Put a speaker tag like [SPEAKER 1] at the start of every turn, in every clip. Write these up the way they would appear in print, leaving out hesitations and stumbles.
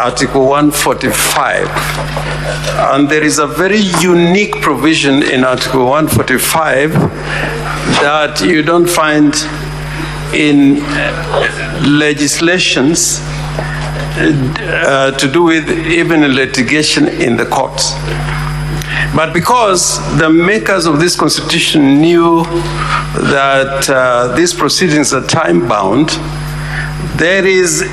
[SPEAKER 1] Article 145. And there is a very unique provision in Article 145 that you don't find in legislations to do with even litigation in the courts. But because the makers of this constitution knew that these proceedings are time-bound, there is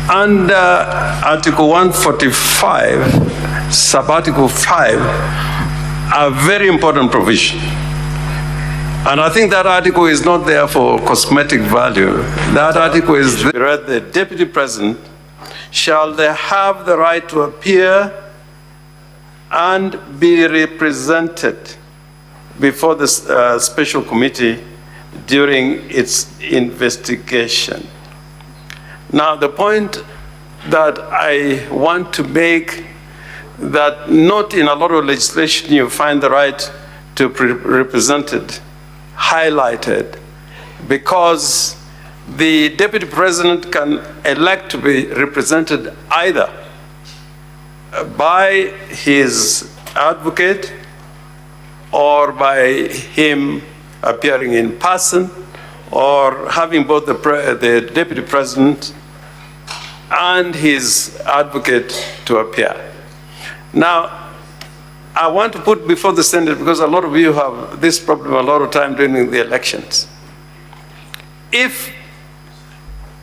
[SPEAKER 1] under Article 145, Subarticle 5, a very important provision. And I think that article is not there for cosmetic value. That article is read: the Deputy President shall have the right to appear and be represented before the special committee during its investigation. Now, the point that I want to make, that not in a lot of legislation you find the right to be represented highlighted, because the Deputy President can elect to be represented either by his advocate or by him appearing in person, or having both the Deputy President and his advocate to appear. Now, I want to put before the Senate, because a lot of you have this problem a lot of time during the elections. If,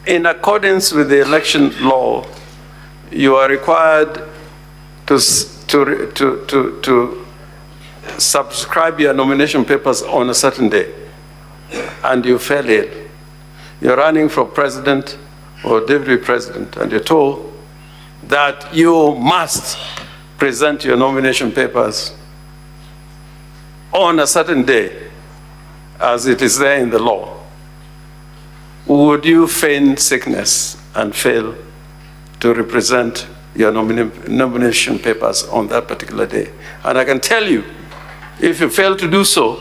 [SPEAKER 1] in accordance with the election law, you are required to subscribe your nomination papers on a certain day, and you fail it, you're running for president or deputy president, and you're told that you must present your nomination papers on a certain day, as it is there in the law, would you feign sickness and fail to represent your nomination papers on that particular day? And I can tell you, if you fail to do so,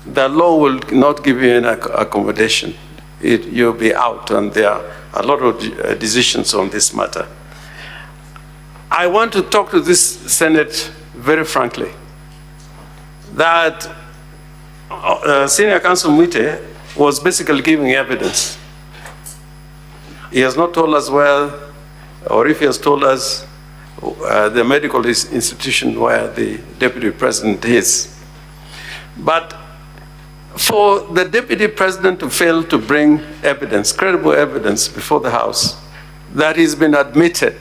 [SPEAKER 1] the law will not give you any accommodation. You'll be out, and there are a lot of decisions on this matter. I want to talk to this Senate very frankly, that Senior Counsel Mwite was basically giving evidence. He has not told us where, or if he has told us, the medical institution where the Deputy President is. But for the Deputy President to fail to bring evidence, credible evidence before the House, that has been admitted,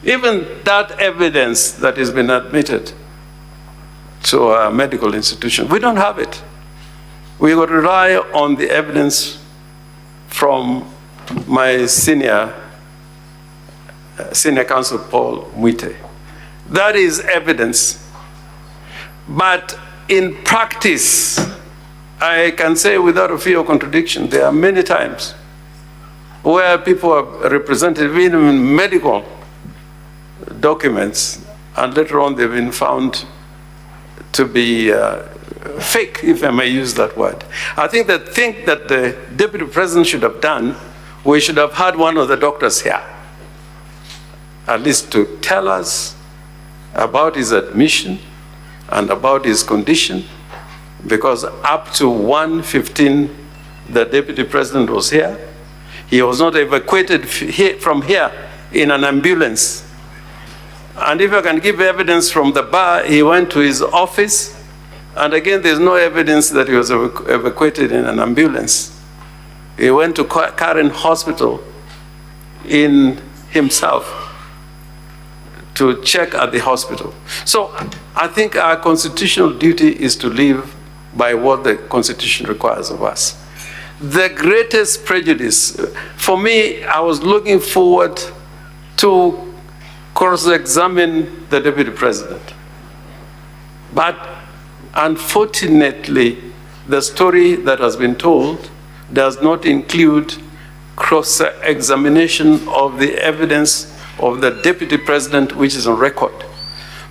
[SPEAKER 1] even that evidence that has been admitted to a medical institution, we don't have it. We will rely on the evidence from my senior counsel, Paul Mwite. That is evidence. But in practice, I can say without a fear of contradiction, there are many times where people are represented even in medical documents, and later on they've been found to be fake, if I may use that word. I think that the Deputy President should have done, we should have had one of the doctors here, at least to tell us about his admission and about his condition, because up to 1:15, the Deputy President was here. He was not evacuated from here in an ambulance. And if I can give evidence from the bar, he went to his office, and again, there's no evidence that he was evacuated in an ambulance. He went to Karen Hospital in himself to check at the hospital. So I think our constitutional duty is to live by what the Constitution requires of us. The greatest prejudice, for me, I was looking forward to cross-examine the Deputy President. But unfortunately, the story that has been told does not include cross-examination of the evidence of the Deputy President, which is on record.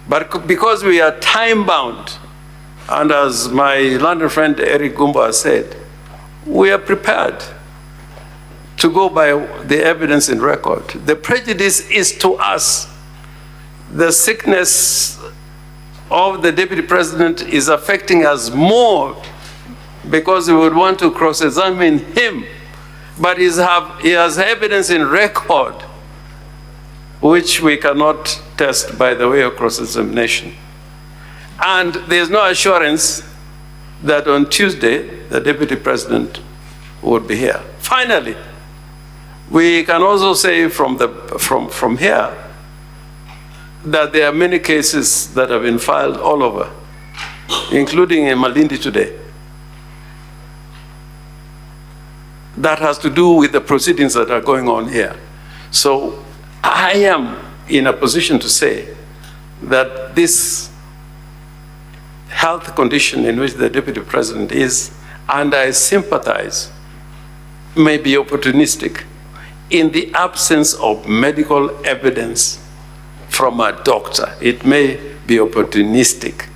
[SPEAKER 1] But because we are time-bound, and as my London friend Eric Gumba said, we are prepared to go by the evidence in record. The prejudice is to us. The sickness of the deputy president is affecting us more because we would want to cross-examine him. But he has evidence in record which we cannot test by the way of cross-examination. And there's no assurance that on Tuesday, the deputy president would be here. Finally, we can also say from here that there are many cases that have been filed all over, including in Malindi today. That has to do with the proceedings that are going on here. So I am in a position to say that this health condition in which the deputy president is, and I sympathize, may be opportunistic in the absence of medical evidence from a doctor. It may be opportunistic.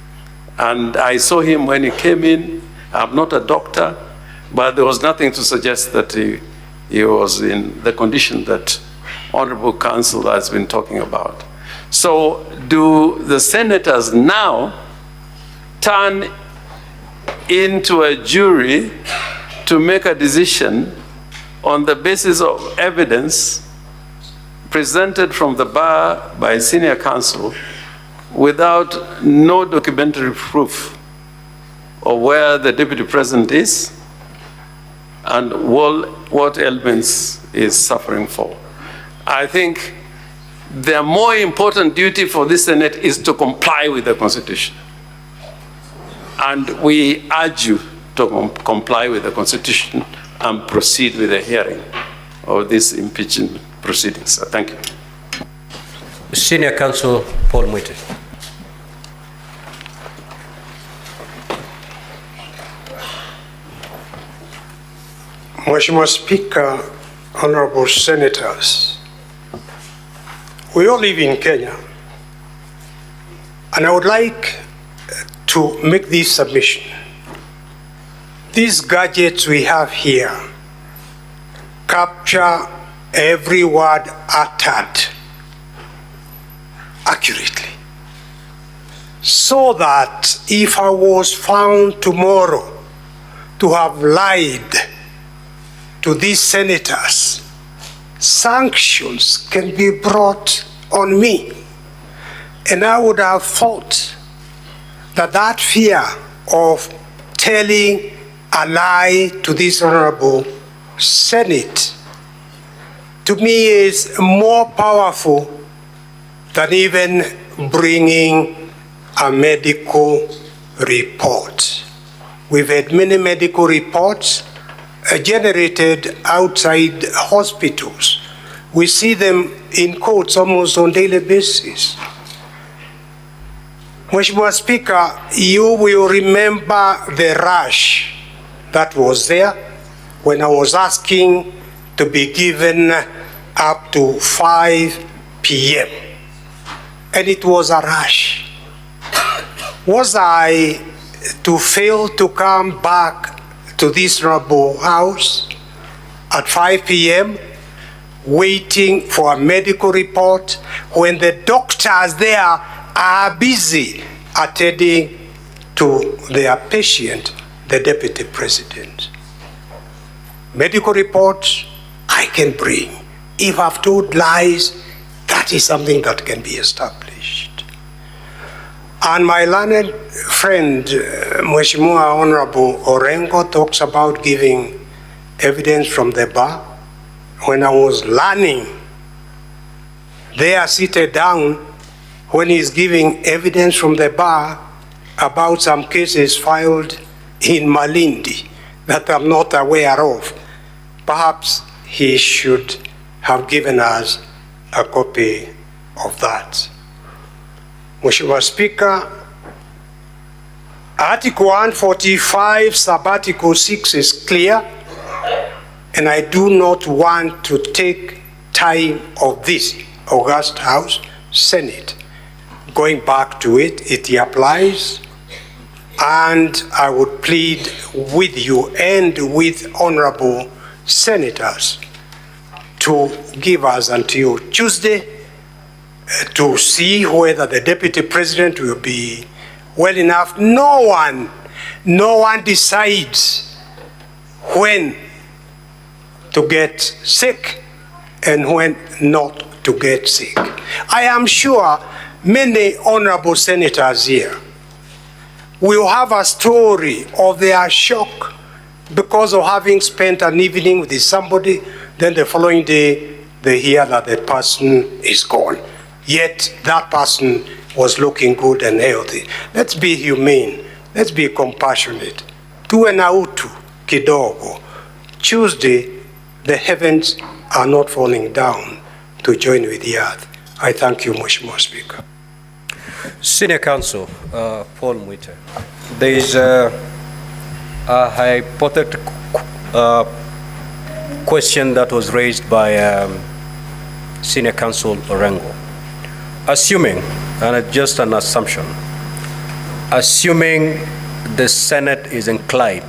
[SPEAKER 1] And I saw him when he came in. I'm not a doctor, but there was nothing to suggest that he was in the condition that Honorable Counsel has been talking about. So do the senators now turn into a jury to make a decision on the basis of evidence presented from the bar by senior counsel without no documentary proof of where the deputy president is and what ailments is suffering for? I think the more important duty for this Senate is to comply with the Constitution. And we urge you to comply with the Constitution and proceed with the hearing of these impeachment proceedings. Thank you.
[SPEAKER 2] Senior Counsel Paul Mwite.
[SPEAKER 3] Mheshimiwa Speaker, honorable senators, we all live in Kenya, and I would like to make this submission. These gadgets we have here capture every word uttered accurately, so that if I was found tomorrow to have lied to these senators, sanctions can be brought on me. And I would have thought that that fear of telling a lie to this honorable Senate, to me, is more powerful than even bringing a medical report. We've had many medical reports generated outside hospitals. We see them in courts almost on a daily basis. Mheshimiwa Speaker, you will remember the rush that was there when I was asking to be given up to 5 p.m. And it was a rush. Was I to fail to come back to this honorable house at 5 p.m. waiting for a medical report when the doctors there are busy attending to their patient, the deputy president? Medical reports I can bring. If I've told lies, that is something that can be established. And my learned friend, Mheshimiwa Honorable Orengo, talks about giving evidence from the bar. When I was learning, they are seated down when he's giving evidence from the bar about some cases filed in Malindi that I'm not aware of. Perhaps he should have given us a copy of that. Mheshimiwa Speaker, Article 145, Sub-Article 6 is clear, and I do not want to take time of this august House, Senate. Going back to it, it applies, and I would plead with you and with honorable senators to give us until Tuesday to see whether the deputy president will be well enough. No one decides when to get sick and when not to get sick. I am sure many honorable senators here will have a story of their shock because of having spent an evening with somebody, then the following day they hear that the person is gone. Yet that person was looking good and healthy. Let's be humane. Let's be compassionate. Tuwe na utu kidogo. Tuesday, the heavens are not falling down to join with the earth. I thank you, Mheshimiwa Speaker.
[SPEAKER 2] Senior Counsel Paul Mwite, there is a hypothetical question that was raised by Senior Counsel Orengo. Assuming, and just an assumption, assuming the Senate is inclined